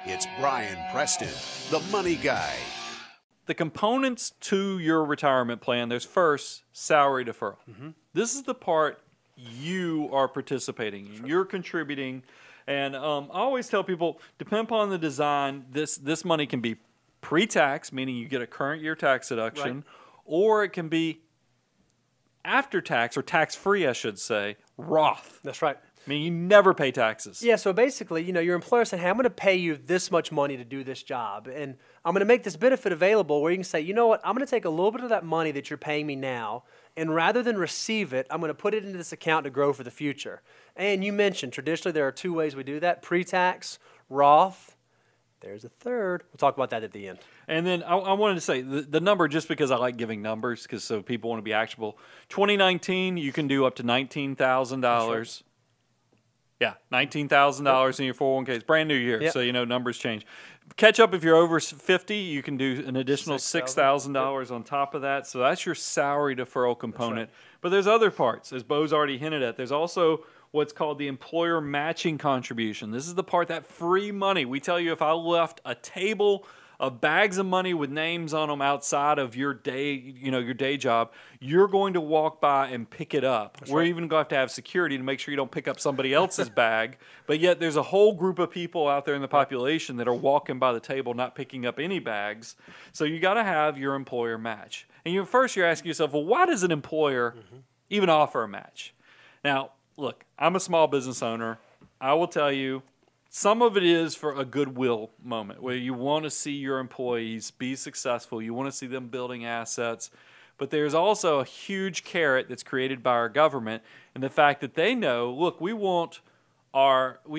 It's Brian Preston, the money guy. The components to your retirement plan, there's first salary deferral. This is the part you are participating in. You're contributing. And I always tell people, depending upon the design, this money can be pre-tax, meaning you get a current year tax deduction, or it can be after tax, or tax-free, I should say, Roth. That's right. I mean, you never pay taxes. Yeah, so basically, your employer said, hey, I'm going to pay you this much money to do this job, and I'm going to make this benefit available where you can say, you know what, I'm going to take a little bit of that money that you're paying me now, and rather than receive it, I'm going to put it into this account to grow for the future. And you mentioned, traditionally, there are two ways we do that, pre-tax, Roth. There's a third. We'll talk about that at the end. And then I wanted to say the number, just because I like giving numbers, because so people want to be actionable. 2019, you can do up to $19,000. Yeah, $19,000 in your 401k. It's brand new year, so numbers change. Catch up if you're over 50, you can do an additional $6,000 on top of that. So that's your salary deferral component. But there's other parts, as Bo's already hinted at. There's also what's called the employer matching contribution. This is the part, that free money. We tell you if I left a table of bags of money with names on them outside of your day, your day job, you're going to walk by and pick it up. We're even going to have security to make sure you don't pick up somebody else's bag. But yet there's a whole group of people out there in the population that are walking by the table not picking up any bags. So you got to have your employer match. And first you're asking yourself, well, why does an employer even offer a match? Now, look, I'm a small business owner. I will tell you, some of it is for a goodwill moment where you want to see your employees be successful. You want to see them building assets. But there's also a huge carrot that's created by our government and the fact that they know, look, we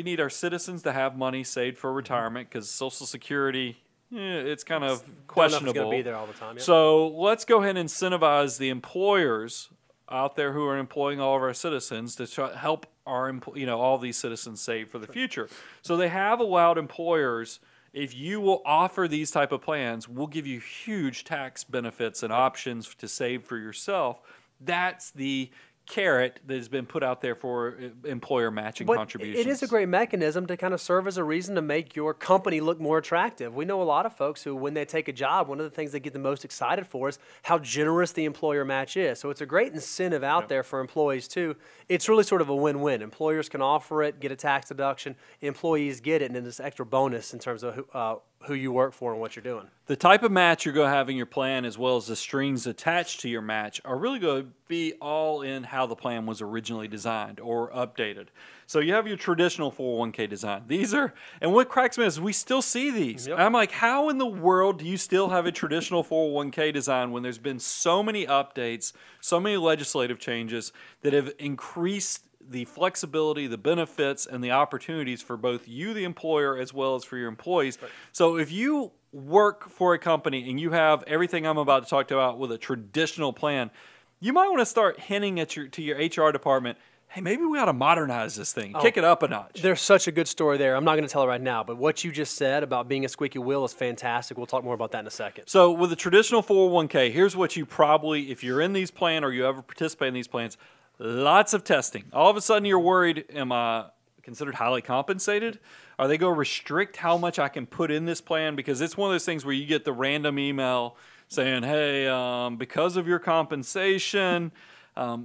need our citizens to have money saved for retirement because Social Security, it's kind of questionable. It's going to be there all the time. So let's go ahead and incentivize the employers out there who are employing all of our citizens to try, help our all these citizens save for the future. So they have allowed employers, if you will offer these type of plans, we'll give you huge tax benefits and options to save for yourself. That's the carrot that has been put out there for employer matching contributions. It is a great mechanism to kind of serve as a reason to make your company look more attractive. We know a lot of folks who, when they take a job, one of the things they get the most excited for is how generous the employer match is. So it's a great incentive out there for employees too. It's really sort of a win-win. Employers can offer it, get a tax deduction, employees get it, and then this extra bonus in terms of who you work for and what you're doing. The type of match you're going to have in your plan, as well as the strings attached to your match, are really going to be all in how the plan was originally designed or updated. So you have your traditional 401k design. These are, and what cracks me is we still see these. I'm like, how in the world do you still have a traditional 401k design when there's been so many updates, so many legislative changes that have increased the flexibility, the benefits, and the opportunities for both you, the employer, as well as for your employees. So if you work for a company and you have everything I'm about to talk about with a traditional plan, you might want to start hinting at to your HR department, hey, maybe we ought to modernize this thing, kick it up a notch. There's such a good story there. I'm not going to tell it right now, but what you just said about being a squeaky wheel is fantastic. We'll talk more about that in a second. So with a traditional 401k, here's what you probably, if you're in these plans or you ever participate in these plans, lots of testing. All of a sudden you're worried, am I considered highly compensated? Are they going to restrict how much I can put in this plan? Because it's one of those things where you get the random email saying, hey, because of your compensation,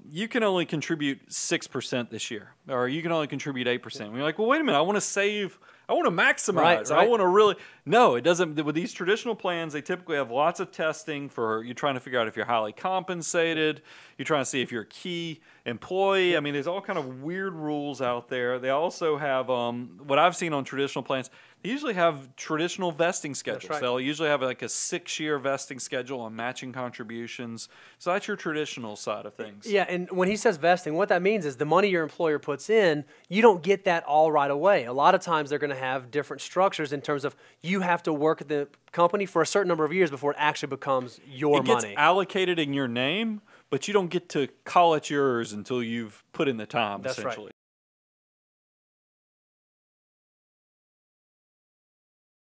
you can only contribute 6% this year, or you can only contribute 8%. And you're like, well, wait a minute, I want to save, I want to maximize. I want to really, no, it doesn't. With these traditional plans, they typically have lots of testing for, you're trying to figure out if you're highly compensated, you're trying to see if you're a key employee. I mean, there's all kind of weird rules out there. They also have, what I've seen on traditional plans, they usually have traditional vesting schedules. They'll usually have like a 6-year vesting schedule on matching contributions. So that's your traditional side of things. Yeah, and when he says vesting, what that means is the money your employer puts in, you don't get that all right away. A lot of times they're going to have different structures in terms of you have to work at the company for a certain number of years before it actually becomes your money. It gets allocated in your name, but you don't get to call it yours until you've put in the time, essentially.